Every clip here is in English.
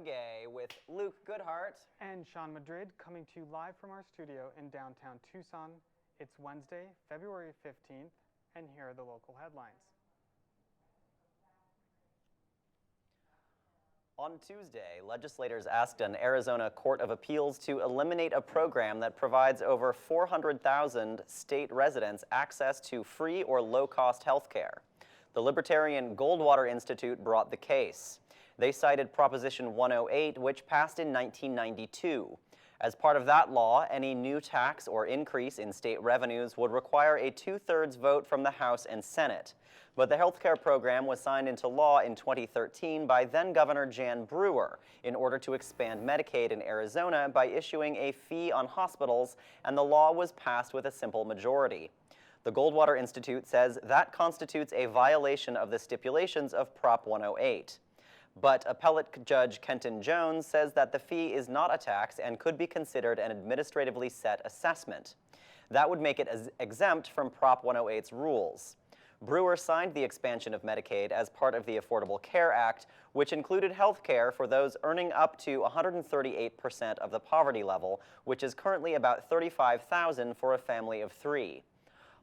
Gay with Luke Goodhart and Sean Madrid coming to you live from our studio in downtown Tucson. It's Wednesday, February 15th, and here are the local headlines. On Tuesday, legislators asked an Arizona Court of Appeals to eliminate a program that provides over 400,000 state residents access to free or low-cost health care. The Libertarian Goldwater Institute brought the case. They cited Proposition 108, which passed in 1992. As part of that law, any new tax or increase in state revenues would require a 2/3 vote from the House and Senate. But the healthcare program was signed into law in 2013 by then-Governor Jan Brewer in order to expand Medicaid in Arizona by issuing a fee on hospitals, and the law was passed with a simple majority. The Goldwater Institute says that constitutes a violation of the stipulations of Prop 108. But appellate judge Kenton Jones says that the fee is not a tax and could be considered an administratively set assessment. That would make it exempt from Prop 108's rules. Brewer signed the expansion of Medicaid as part of the Affordable Care Act, which included health care for those earning up to 138% of the poverty level, which is currently about $35,000 for a family of 3.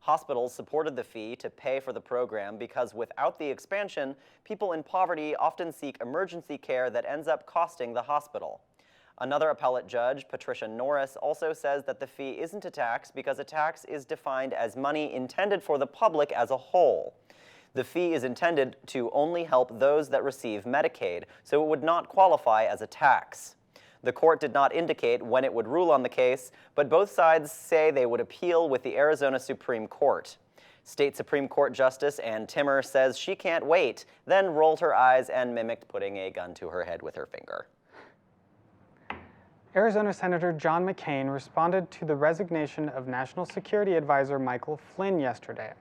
Hospitals supported the fee to pay for the program because without the expansion, people in poverty often seek emergency care that ends up costing the hospital. Another appellate judge, Patricia Norris, also says that the fee isn't a tax because a tax is defined as money intended for the public as a whole. The fee is intended to only help those that receive Medicaid, so it would not qualify as a tax. The court did not indicate when it would rule on the case, but both sides say they would appeal with the Arizona Supreme Court. State Supreme Court Justice Ann Timmer says she can't wait, then rolled her eyes and mimicked putting a gun to her head with her finger. Arizona Senator John McCain responded to the resignation of National Security Advisor Michael Flynn yesterday,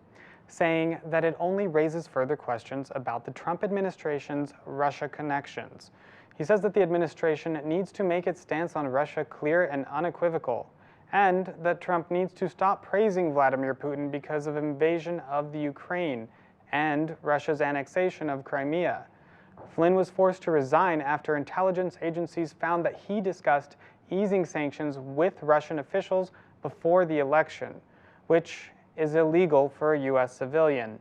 saying that it only raises further questions about the Trump administration's Russia connections. He says that the administration needs to make its stance on Russia clear and unequivocal, and that Trump needs to stop praising Vladimir Putin because of invasion of the Ukraine and Russia's annexation of Crimea. Flynn was forced to resign after intelligence agencies found that he discussed easing sanctions with Russian officials before the election, which is illegal for a U.S. civilian.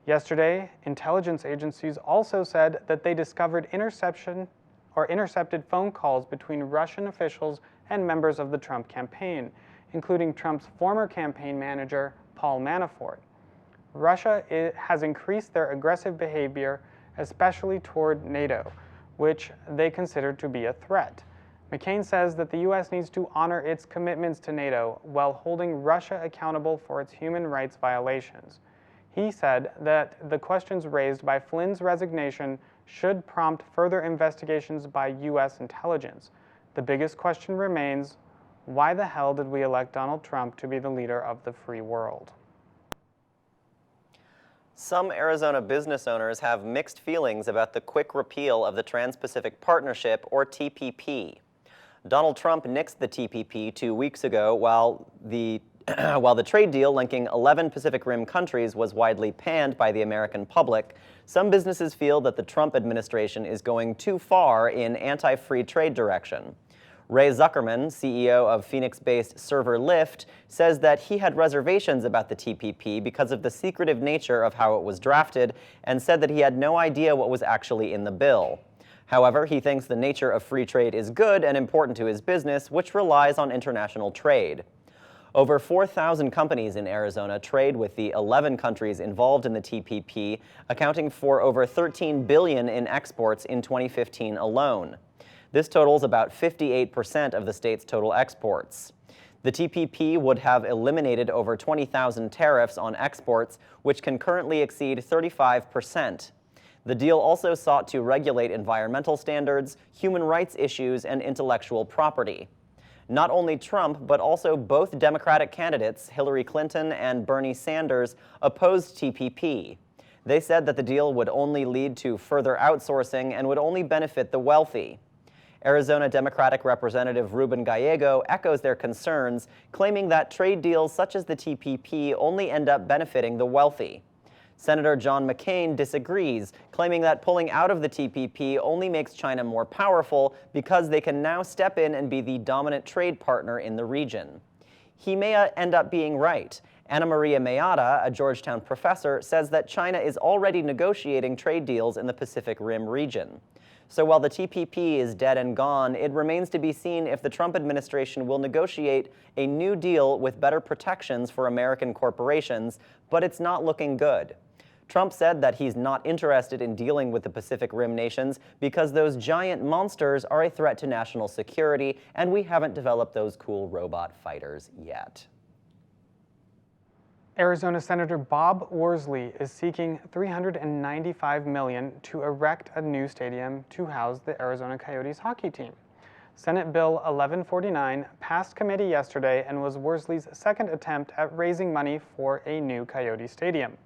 Yesterday, intelligence agencies also said that they discovered intercepted phone calls between Russian officials and members of the Trump campaign, including Trump's former campaign manager, Paul Manafort. Russia has increased their aggressive behavior, especially toward NATO, which they consider to be a threat. McCain says that the U.S. needs to honor its commitments to NATO while holding Russia accountable for its human rights violations. He said that the questions raised by Flynn's resignation should prompt further investigations by U.S. intelligence. The biggest question remains, why the hell did we elect Donald Trump to be the leader of the free world? Some Arizona business owners have mixed feelings about the quick repeal of the Trans-Pacific Partnership, or TPP. Donald Trump nixed the TPP 2 weeks ago while the trade deal linking 11 Pacific Rim countries was widely panned by the American public. Some businesses feel that the Trump administration is going too far in anti-free trade direction. Ray Zuckerman, CEO of Phoenix-based Server Lyft, says that he had reservations about the TPP because of the secretive nature of how it was drafted and said that he had no idea what was actually in the bill. However, he thinks the nature of free trade is good and important to his business, which relies on international trade. Over 4,000 companies in Arizona trade with the 11 countries involved in the TPP, accounting for over $13 billion in exports in 2015 alone. This totals about 58% of the state's total exports. The TPP would have eliminated over 20,000 tariffs on exports, which can currently exceed 35%. The deal also sought to regulate environmental standards, human rights issues, and intellectual property. Not only Trump, but also both Democratic candidates, Hillary Clinton and Bernie Sanders, opposed TPP. They said that the deal would only lead to further outsourcing and would only benefit the wealthy. Arizona Democratic Representative Ruben Gallego echoes their concerns, claiming that trade deals such as the TPP only end up benefiting the wealthy. Senator John McCain disagrees, claiming that pulling out of the TPP only makes China more powerful because they can now step in and be the dominant trade partner in the region. He may end up being right. Ana Maria Mayada, a Georgetown professor, says that China is already negotiating trade deals in the Pacific Rim region. So while the TPP is dead and gone, it remains to be seen if the Trump administration will negotiate a new deal with better protections for American corporations, but it's not looking good. Trump said that he's not interested in dealing with the Pacific Rim nations because those giant monsters are a threat to national security, and we haven't developed those cool robot fighters yet. Arizona Senator Bob Worsley is seeking $395 million to erect a new stadium to house the Arizona Coyotes hockey team. Senate Bill 1149 passed committee yesterday and was Worsley's second attempt at raising money for a new Coyote stadium.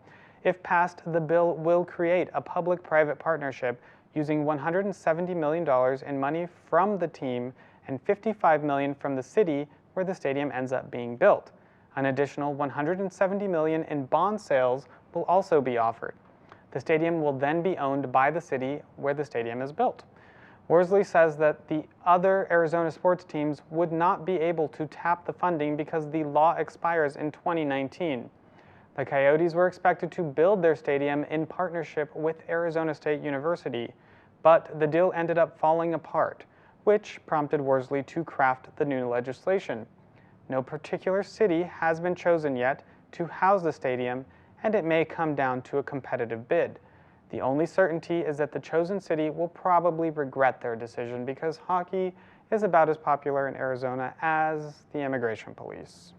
If passed, the bill will create a public-private partnership using $170 million in money from the team and $55 million from the city where the stadium ends up being built. An additional $170 million in bond sales will also be offered. The stadium will then be owned by the city where the stadium is built. Worsley says that the other Arizona sports teams would not be able to tap the funding because the law expires in 2019. The Coyotes were expected to build their stadium in partnership with Arizona State University, but the deal ended up falling apart, which prompted Worsley to craft the new legislation. No particular city has been chosen yet to house the stadium, and it may come down to a competitive bid. The only certainty is that the chosen city will probably regret their decision because hockey is about as popular in Arizona as the immigration police.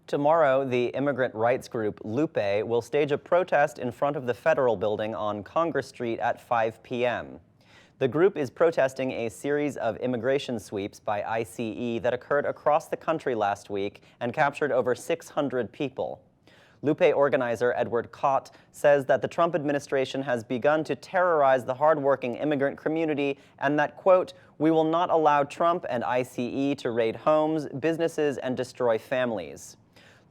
Tomorrow, the immigrant rights group Lupe will stage a protest in front of the Federal Building on Congress Street at 5 p.m. The group is protesting a series of immigration sweeps by ICE that occurred across the country last week and captured over 600 people. Lupe organizer Edward Cott says that the Trump administration has begun to terrorize the hardworking immigrant community and that, quote, "we will not allow Trump and ICE to raid homes, businesses, and destroy families."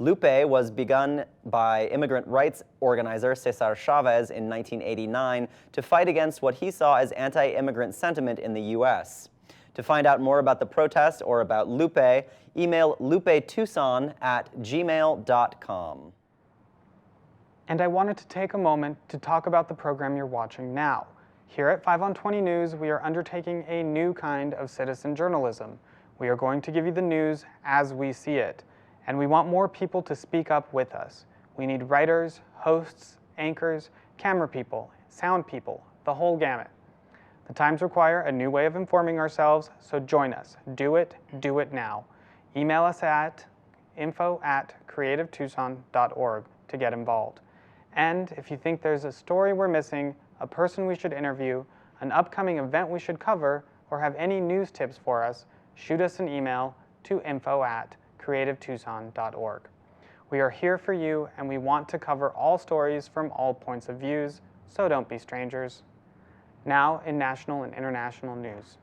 Lupe was begun by immigrant rights organizer Cesar Chavez in 1989 to fight against what he saw as anti-immigrant sentiment in the U.S. To find out more about the protest or about Lupe, email lupetucson@gmail.com. And I wanted to take a moment to talk about the program you're watching now. Here at 5 on 20 News, we are undertaking a new kind of citizen journalism. We are going to give you the news as we see it. And we want more people to speak up with us. We need writers, hosts, anchors, camera people, sound people, the whole gamut. The times require a new way of informing ourselves, so join us. Do it now. Email us at info@creativetucson.org to get involved. And if you think there's a story we're missing, a person we should interview, an upcoming event we should cover, or have any news tips for us, shoot us an email to info@creativetucson.org. We are here for you, and we want to cover all stories from all points of views, so don't be strangers. Now in national and international news.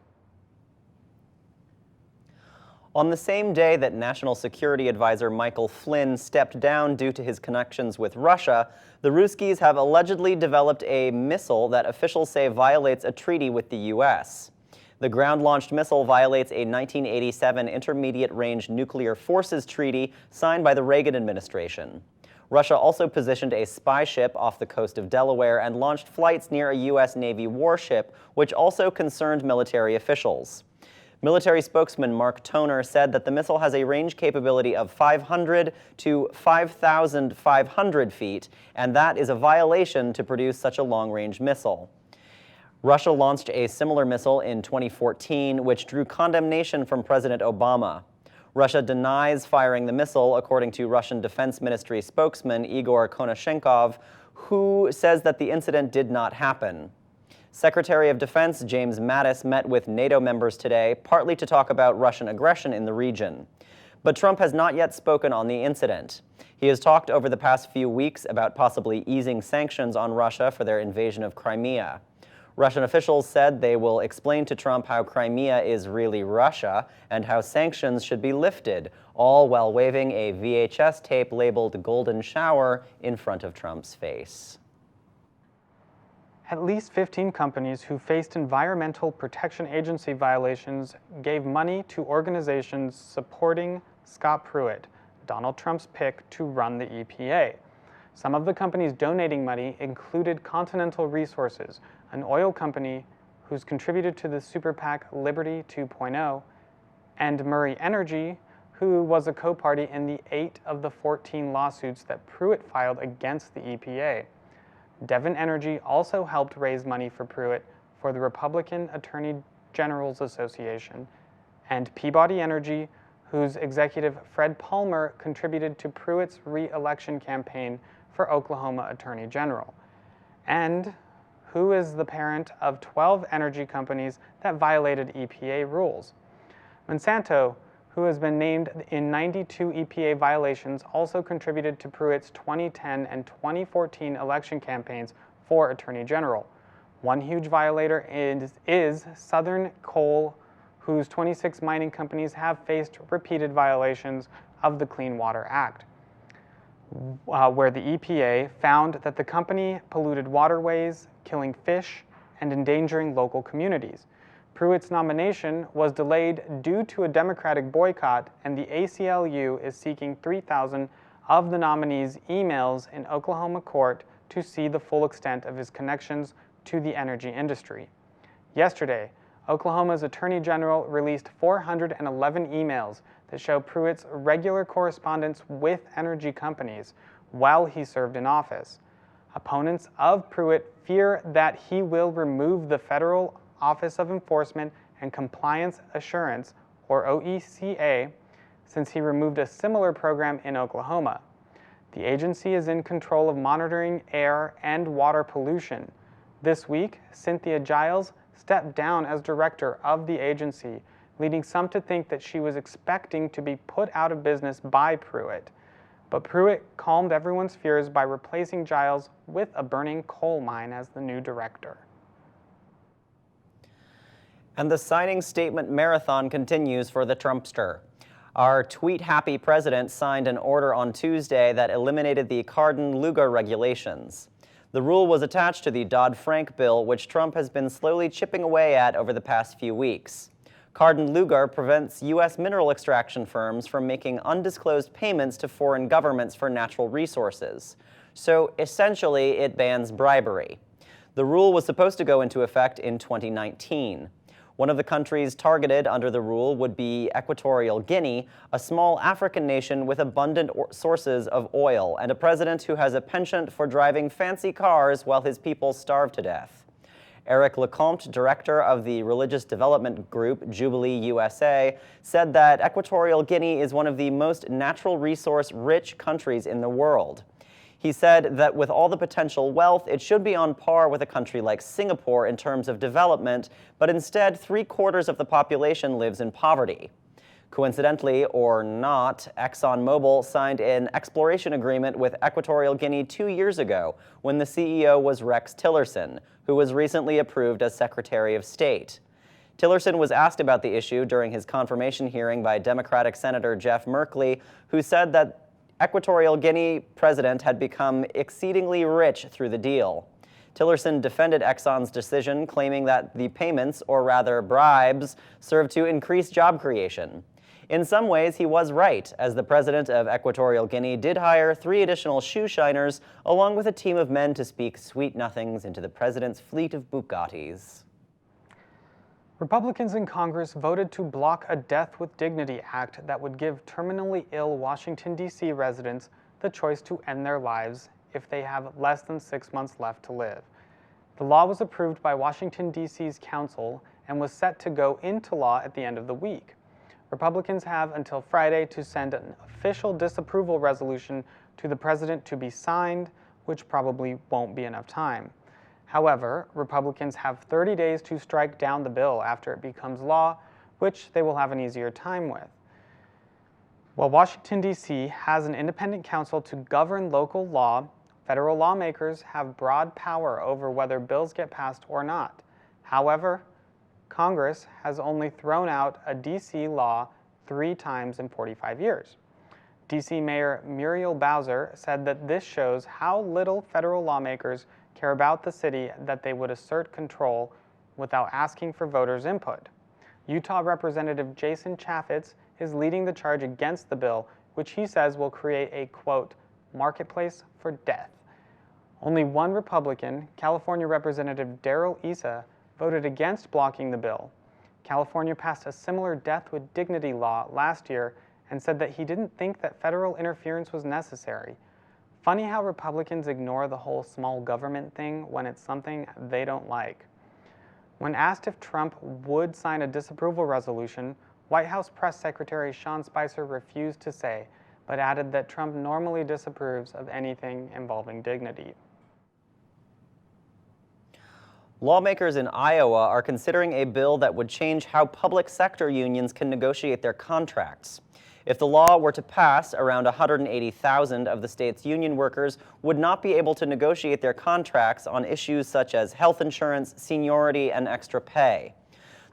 On the same day that National Security Advisor Michael Flynn stepped down due to his connections with Russia, the Ruskies have allegedly developed a missile that officials say violates a treaty with the U.S. The ground-launched missile violates a 1987 Intermediate-Range Nuclear Forces Treaty signed by the Reagan administration. Russia also positioned a spy ship off the coast of Delaware and launched flights near a U.S. Navy warship, which also concerned military officials. Military spokesman Mark Toner said that the missile has a range capability of 500 to 5,500 feet, and that is a violation to produce such a long-range missile. Russia launched a similar missile in 2014, which drew condemnation from President Obama. Russia denies firing the missile, according to Russian Defense Ministry spokesman Igor Konashenkov, who says that the incident did not happen. Secretary of Defense James Mattis met with NATO members today, partly to talk about Russian aggression in the region. But Trump has not yet spoken on the incident. He has talked over the past few weeks about possibly easing sanctions on Russia for their invasion of Crimea. Russian officials said they will explain to Trump how Crimea is really Russia and how sanctions should be lifted, all while waving a VHS tape labeled Golden Shower in front of Trump's face. At least 15 companies who faced Environmental Protection Agency violations gave money to organizations supporting Scott Pruitt, Donald Trump's pick to run the EPA. Some of the companies donating money included Continental Resources, an oil company who's contributed to the super PAC Liberty 2.0, and Murray Energy, who was a co-party in the 8 of the 14 lawsuits that Pruitt filed against the EPA. Devon Energy also helped raise money for Pruitt for the Republican Attorney General's Association, and Peabody Energy, whose executive Fred Palmer contributed to Pruitt's re-election campaign for Oklahoma Attorney General, and who is the parent of 12 energy companies that violated EPA rules. Monsanto, who has been named in 92 EPA violations, also contributed to Pruitt's 2010 and 2014 election campaigns for Attorney General. One huge violator is Southern Coal, whose 26 mining companies have faced repeated violations of the Clean Water Act, where the EPA found that the company polluted waterways, killing fish, and endangering local communities. Pruitt's nomination was delayed due to a Democratic boycott, and the ACLU is seeking 3,000 of the nominee's emails in Oklahoma court to see the full extent of his connections to the energy industry. Yesterday, Oklahoma's Attorney General released 411 emails that show Pruitt's regular correspondence with energy companies while he served in office. Opponents of Pruitt fear that he will remove the Federal Office of Enforcement and Compliance Assurance, or OECA, since he removed a similar program in Oklahoma. The agency is in control of monitoring air and water pollution. This week, Cynthia Giles stepped down as director of the agency, leading some to think that she was expecting to be put out of business by Pruitt. But Pruitt calmed everyone's fears by replacing Giles with a burning coal mine as the new director. And the signing statement marathon continues for the Trumpster. Our tweet-happy president signed an order on Tuesday that eliminated the Cardin-Lugar regulations. The rule was attached to the Dodd-Frank bill, which Trump has been slowly chipping away at over the past few weeks. Cardin-Lugar prevents U.S. mineral extraction firms from making undisclosed payments to foreign governments for natural resources. So essentially, it bans bribery. The rule was supposed to go into effect in 2019. One of the countries targeted under the rule would be Equatorial Guinea, a small African nation with abundant sources of oil and a president who has a penchant for driving fancy cars while his people starve to death. Eric Lecomte, director of the religious development group Jubilee USA, said that Equatorial Guinea is one of the most natural resource-rich countries in the world. He said that with all the potential wealth, it should be on par with a country like Singapore in terms of development, but instead 3/4 of the population lives in poverty. Coincidentally or not, ExxonMobil signed an exploration agreement with Equatorial Guinea 2 years ago when the CEO was Rex Tillerson, who was recently approved as Secretary of State. Tillerson was asked about the issue during his confirmation hearing by Democratic Senator Jeff Merkley, who said that Equatorial Guinea president had become exceedingly rich through the deal. Tillerson defended Exxon's decision, claiming that the payments, or rather bribes, served to increase job creation. In some ways, he was right, as the president of Equatorial Guinea did hire 3 additional shoe shiners, along with a team of men to speak sweet nothings into the president's fleet of Bugattis. Republicans in Congress voted to block a Death with Dignity Act that would give terminally ill Washington, D.C. residents the choice to end their lives if they have less than 6 months left to live. The law was approved by Washington, D.C.'s council and was set to go into law at the end of the week. Republicans have until Friday to send an official disapproval resolution to the president to be signed, which probably won't be enough time. However, Republicans have 30 days to strike down the bill after it becomes law, which they will have an easier time with. While Washington, D.C. has an independent council to govern local law, federal lawmakers have broad power over whether bills get passed or not. However, Congress has only thrown out a D.C. law 3 times in 45 years. D.C. Mayor Muriel Bowser said that this shows how little federal lawmakers care about the city that they would assert control without asking for voters' input. Utah Representative Jason Chaffetz is leading the charge against the bill, which he says will create a, quote, marketplace for death. Only one Republican, California Representative Darrell Issa, voted against blocking the bill. California passed a similar death with dignity law last year and said that he didn't think that federal interference was necessary. Funny how Republicans ignore the whole small government thing when it's something they don't like. When asked if Trump would sign a disapproval resolution, White House Press Secretary Sean Spicer refused to say, but added that Trump normally disapproves of anything involving dignity. Lawmakers in Iowa are considering a bill that would change how public sector unions can negotiate their contracts. If the law were to pass, around 180,000 of the state's union workers would not be able to negotiate their contracts on issues such as health insurance, seniority, and extra pay.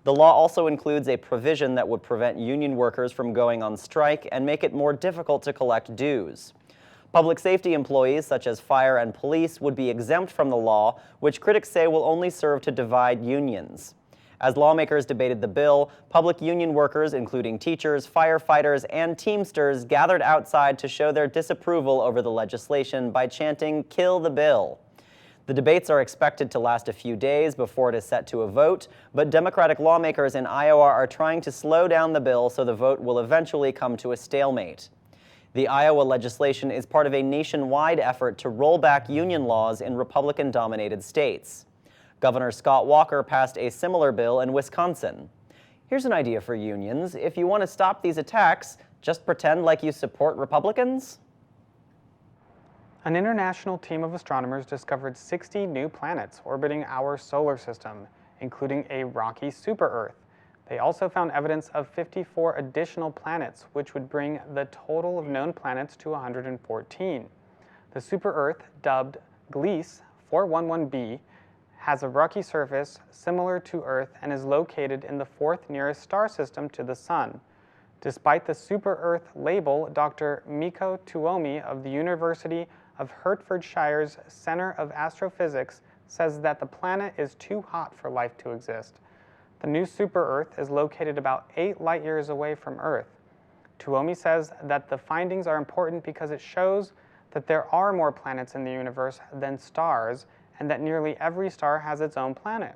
The law also includes a provision that would prevent union workers from going on strike and make it more difficult to collect dues. Public safety employees, such as fire and police, would be exempt from the law, which critics say will only serve to divide unions. As lawmakers debated the bill, public union workers, including teachers, firefighters, and Teamsters, gathered outside to show their disapproval over the legislation by chanting, "Kill the bill." The debates are expected to last a few days before it is set to a vote, but Democratic lawmakers in Iowa are trying to slow down the bill so the vote will eventually come to a stalemate. The Iowa legislation is part of a nationwide effort to roll back union laws in Republican-dominated states. Governor Scott Walker passed a similar bill in Wisconsin. Here's an idea for unions. If you want to stop these attacks, just pretend like you support Republicans. An international team of astronomers discovered 60 new planets orbiting our solar system, including a rocky super-Earth. They also found evidence of 54 additional planets, which would bring the total of known planets to 114. The super-Earth, dubbed Gliese 411b, has a rocky surface similar to Earth and is located in the 4th nearest star system to the Sun. Despite the super-Earth label, Dr. Miko Tuomi of the University of Hertfordshire's Center of Astrophysics says that the planet is too hot for life to exist. The new super-Earth is located about 8 light-years away from Earth. Tuomi says that the findings are important because it shows that there are more planets in the universe than stars, and that nearly every star has its own planet.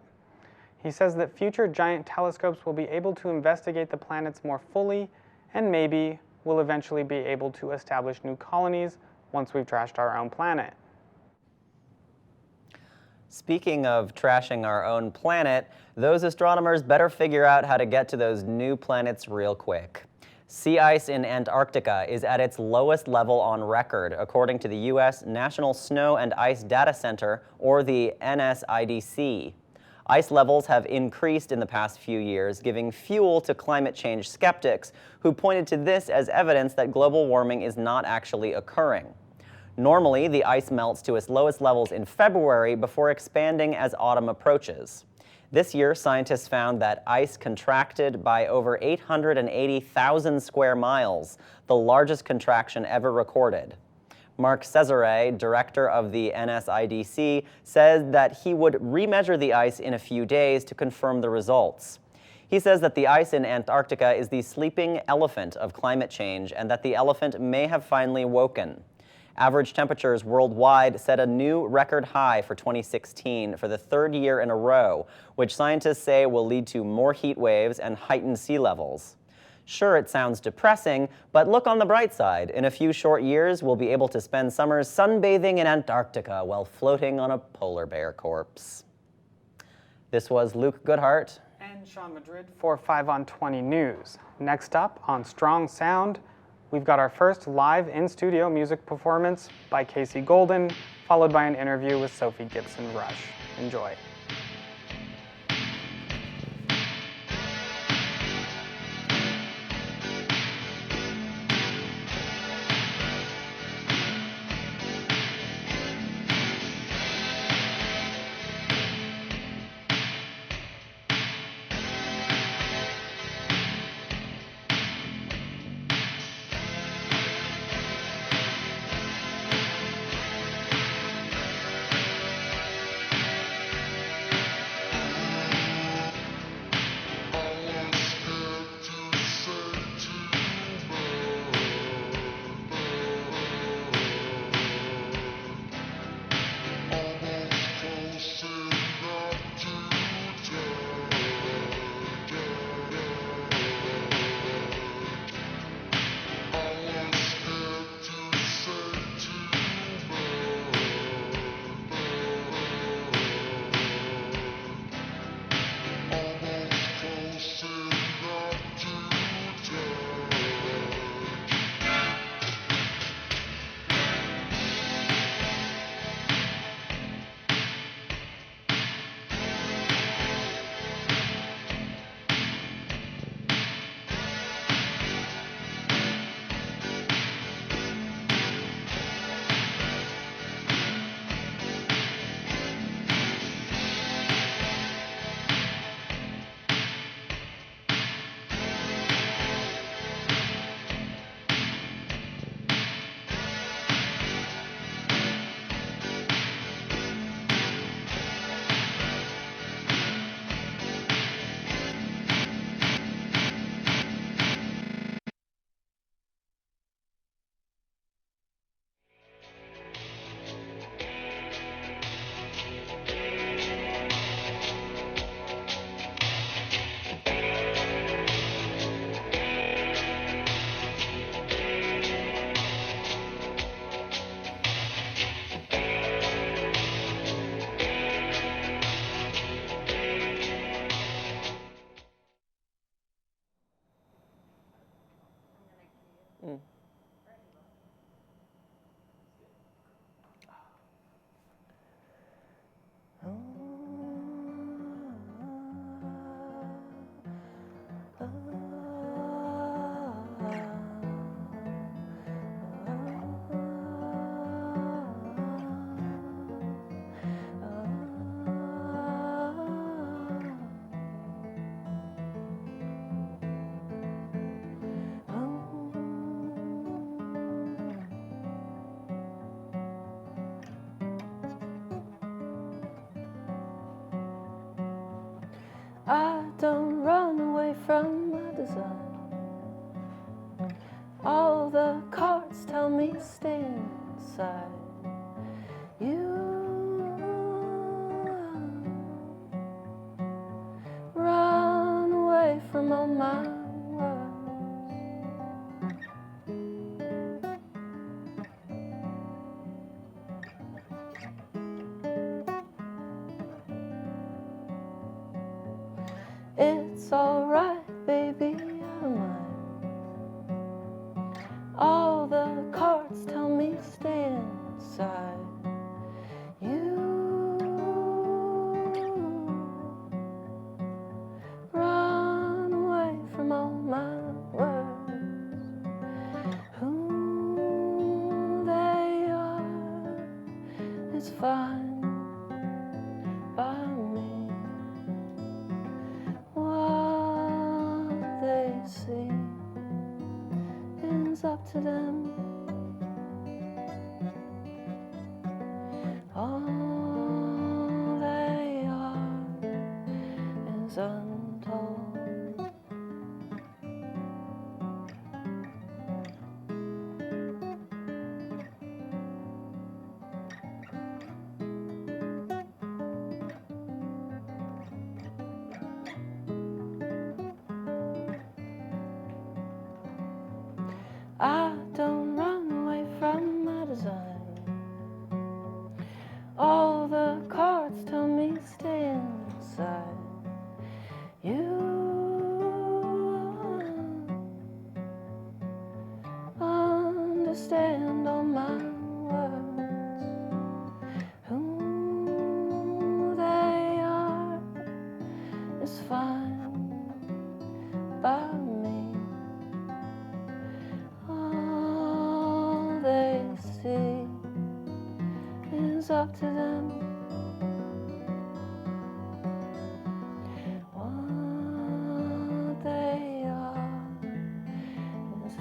He says that future giant telescopes will be able to investigate the planets more fully, and maybe will eventually be able to establish new colonies once we've trashed our own planet. Speaking of trashing our own planet, those astronomers better figure out how to get to those new planets real quick. Sea ice in Antarctica is at its lowest level on record, according to the U.S. National Snow and Ice Data Center, or the NSIDC. Ice levels have increased in the past few years, giving fuel to climate change skeptics who pointed to this as evidence that global warming is not actually occurring. Normally, the ice melts to its lowest levels in February before expanding as autumn approaches. This year, scientists found that ice contracted by over 880,000 square miles, the largest contraction ever recorded. Mark Cesare, director of the NSIDC, says that he would remeasure the ice in a few days to confirm the results. He says that the ice in Antarctica is the sleeping elephant of climate change and that the elephant may have finally woken. Average temperatures worldwide set a new record high for 2016 for the 3rd year in a row, which scientists say will lead to more heat waves and heightened sea levels. Sure, it sounds depressing, but look on the bright side. In a few short years, we'll be able to spend summers sunbathing in Antarctica while floating on a polar bear corpse. This was Luke Goodhart And Sean Madrid for 5 on 20 News. Next up on Strong Sound, we've got our first live in-studio music performance by Casey Golden, followed by an interview with Sophie Gibson-Rush. Enjoy. I don't run away from my design. All the cards tell me stay inside. You run away from all my words. It's alright, baby, I don't mind. All the cards tell me stay inside. You run away from all my words. Who they are is fine by me. What they see is up to them. All they are is untold. I don't run away from my design. All the cards tell me stay inside. You understand all my words. Who they are is fine by me. All they see is up to them. What they are is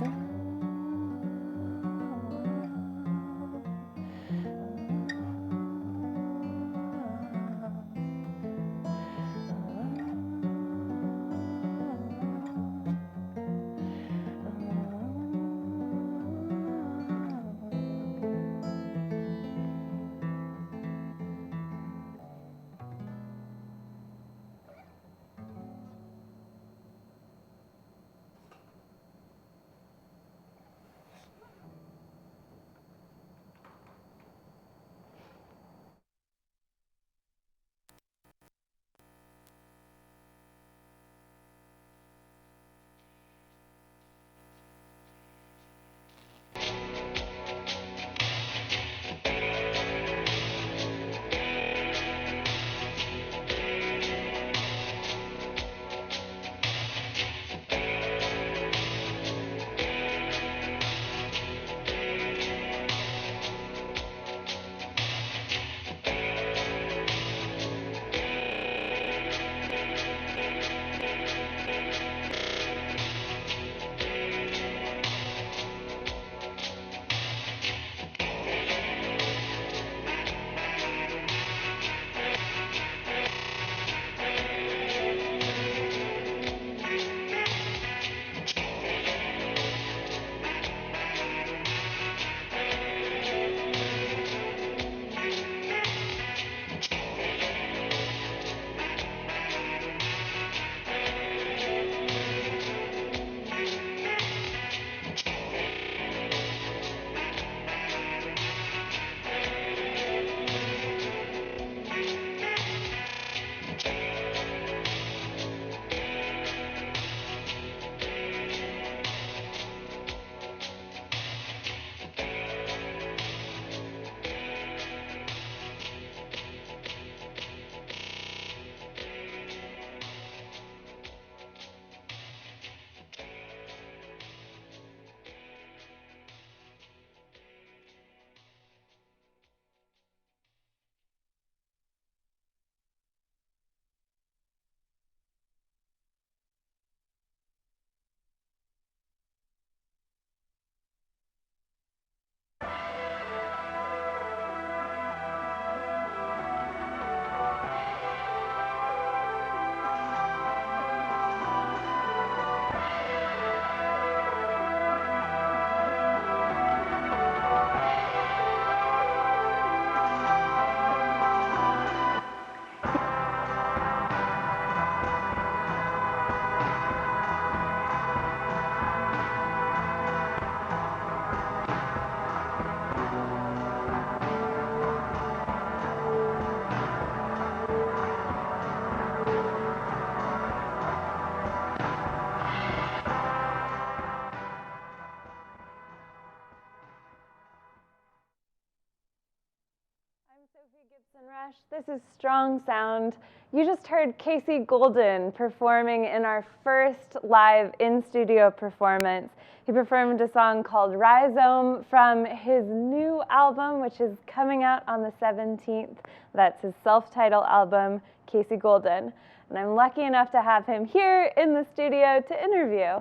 Rush. This is Strong Sound. You just heard Casey Golden performing in our first live in-studio performance. He performed a song called Rhizome from his new album, which is coming out on the 17th. That's his self-titled album, Casey Golden. And I'm lucky enough to have him here in the studio to interview.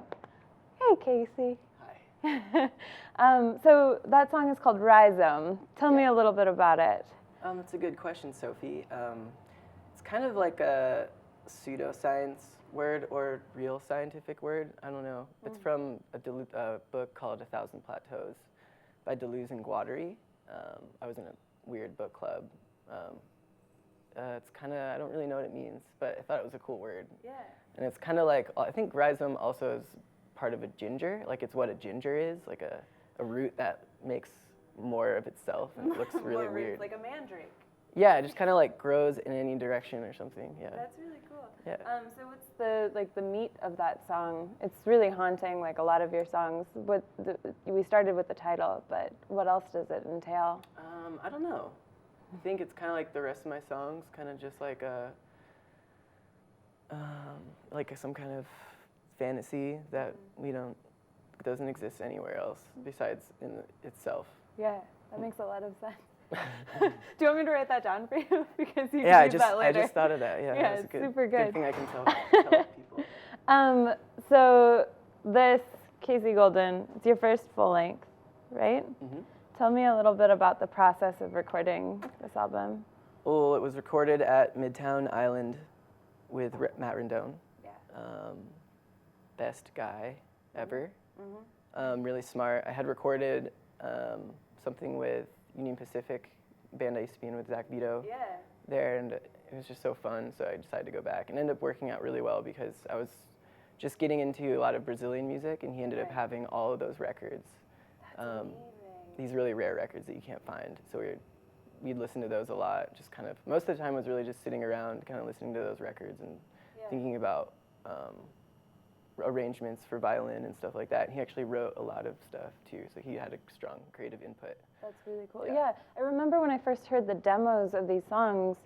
Hey, Casey. Hi. So that song is called Rhizome. Tell me a little bit about it. It's a good question, Sophie. It's kind of like a pseudoscience word or real scientific word. I don't know. It's from a book called 1,000 Plateaus by Deleuze and Guattari. I was in a weird book club. It's kind of, I don't really know what it means, but I thought it was a cool word. Yeah. And it's kind of like, I think rhizome also is part of a ginger. Like it's what a ginger is, like a root that makes more of itself and it looks really weird. Like a mandrake. Yeah, it just kind of like grows in any direction or something. Yeah. That's really cool. Yeah. So what's the meat of that song? It's really haunting, like a lot of your songs. We started with the title, but what else does it entail? I don't know. I think it's kind of like the rest of my songs, kind of just like some kind of fantasy that doesn't exist anywhere else besides in itself. Yeah, that makes a lot of sense. Do you want me to write that down for you? Because you Yeah, can use that later. I just thought of that. Yeah, Yeah, that's it's super good. Good thing I can tell people. So this Casey Golden, it's your first full length, right? Mm-hmm. Tell me a little bit about the process of recording this album. Well, it was recorded at Midtown Island with Matt Rendon. Yeah. Best guy ever. Mm-hmm. Really smart. I had recorded something with Union Pacific, band I used to be in with Zach Vito there, and it was just so fun, so I decided to go back. And ended up working out really well because I was just getting into a lot of Brazilian music, and he ended up having all of those records. That's amazing. These really rare records that you can't find, so we'd listen to those a lot, just kind of, most of the time was really just sitting around, kind of listening to those records and thinking about arrangements for violin and stuff like that. And he actually wrote a lot of stuff too, so he had a strong creative input. That's really cool. Yeah, I remember when I first heard the demos of these songs,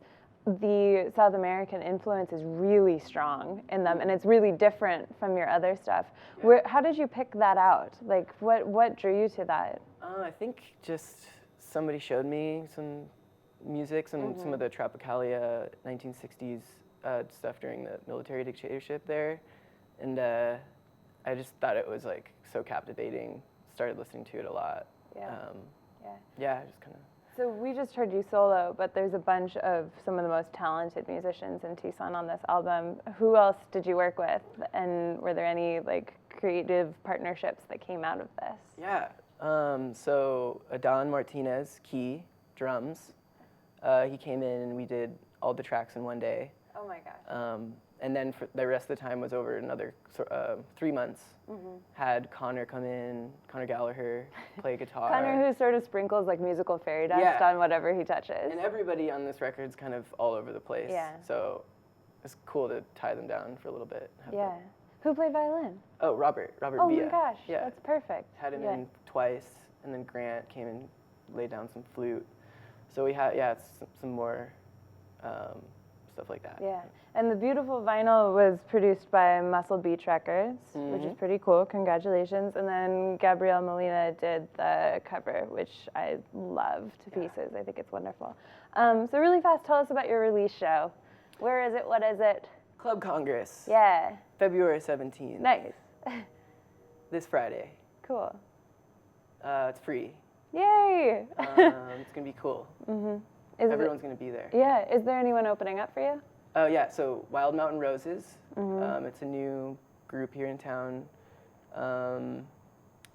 the South American influence is really strong in them, and it's really different from your other stuff. Yeah. How did you pick that out? Like, what drew you to that? I think just somebody showed me some music, some of the Tropicalia 1960s stuff during the military dictatorship there. And I just thought it was like so captivating. Started listening to it a lot. Yeah. Just kind of. So we just heard you solo, but there's a bunch of some of the most talented musicians in Tucson on this album. Who else did you work with, and were there any like creative partnerships that came out of this? Yeah. So Adon Martinez, key, drums. He came in and we did all the tracks in one day. Oh my gosh. And then for the rest of the time was over another 3 months. Had Connor come in, Connor Gallagher, play guitar. Connor, who sort of sprinkles like musical fairy dust on whatever he touches. And everybody on this record's kind of all over the place. Yeah. So it's cool to tie them down for a little bit. Who played violin? Oh, Robert Villa. Oh my gosh, that's perfect. Had him in twice, and then Grant came and laid down some flute. So we had, some more stuff like that. Yeah, and the beautiful vinyl was produced by Muscle Beach Records, which is pretty cool. Congratulations. And then Gabrielle Molina did the cover, which I love to pieces. I think it's wonderful. So really fast, tell us about your release show. Where is it? What is it? Club Congress. Yeah. February 17th. Nice. This Friday. Cool. It's free. Yay! It's going to be cool. Everyone's going to be there. Yeah. Is there anyone opening up for you? Oh, yeah. So Wild Mountain Roses. It's a new group here in town.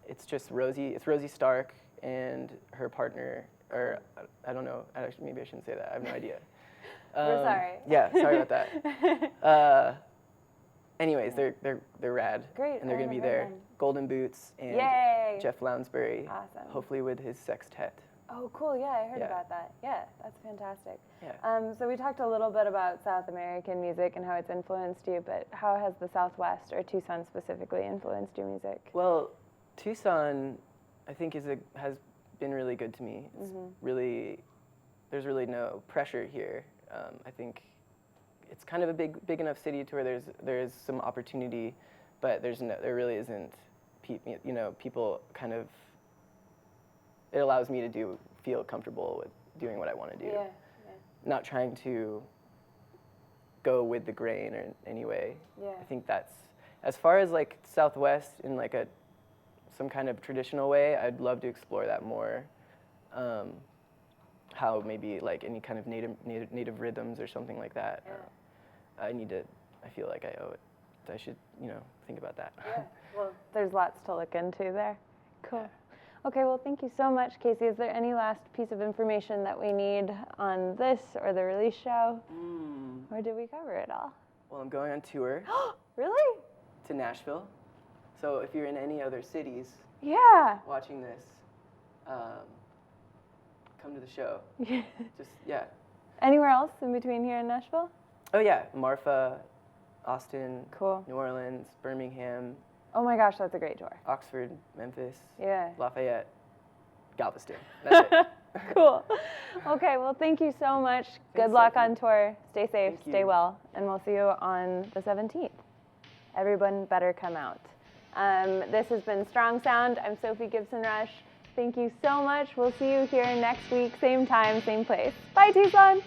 It's just Rosie. It's Rosie Stark and her partner. Or I don't know. Actually, maybe I shouldn't say that. I have no idea. We're sorry. Yeah. Sorry about that. Anyways, they're rad. Great. And they're going to be there. Golden Boots and Jeff Lounsbury. Awesome. Hopefully with his sextet. Oh, cool. Yeah, I heard about that. Yeah, that's fantastic. Yeah. So we talked a little bit about South American music and how it's influenced you, but how has the Southwest, or Tucson specifically, influenced your music? Well, Tucson, I think, has been really good to me. It's really there's really no pressure here. I think it's kind of a big enough city to where there is some opportunity, but there really isn't. People kind of. It allows me to feel comfortable with doing what I want to do. Yeah. Not trying to go with the grain or in any way. Yeah. I think that's, as far as like Southwest in like some kind of traditional way, I'd love to explore that more. How maybe like any kind of native rhythms or something like that. Yeah. I feel like I owe it. I should, think about that. Yeah. Well, there's lots to look into there. Cool. Okay, well, thank you so much, Casey. Is there any last piece of information that we need on this or the release show? Or did we cover it all? Well, I'm going on tour Really? to Nashville. So if you're in any other cities Yeah. watching this, come to the show. Just, yeah. Anywhere else in between here and Nashville? Oh, yeah. Marfa, Austin, Cool. New Orleans, Birmingham, Oh my gosh, that's a great tour. Oxford, Memphis, Yeah. Lafayette, Galveston. That's it. Cool. Okay, well, thank you so much. Good luck Sophie. on tour. Stay safe, Thank stay you. well, and we'll see you on the 17th. Everyone better come out. This has been Strong Sound. I'm Sophie Gibson-Rush. Thank you so much. We'll see you here next week, same time, same place. Bye, Tucson.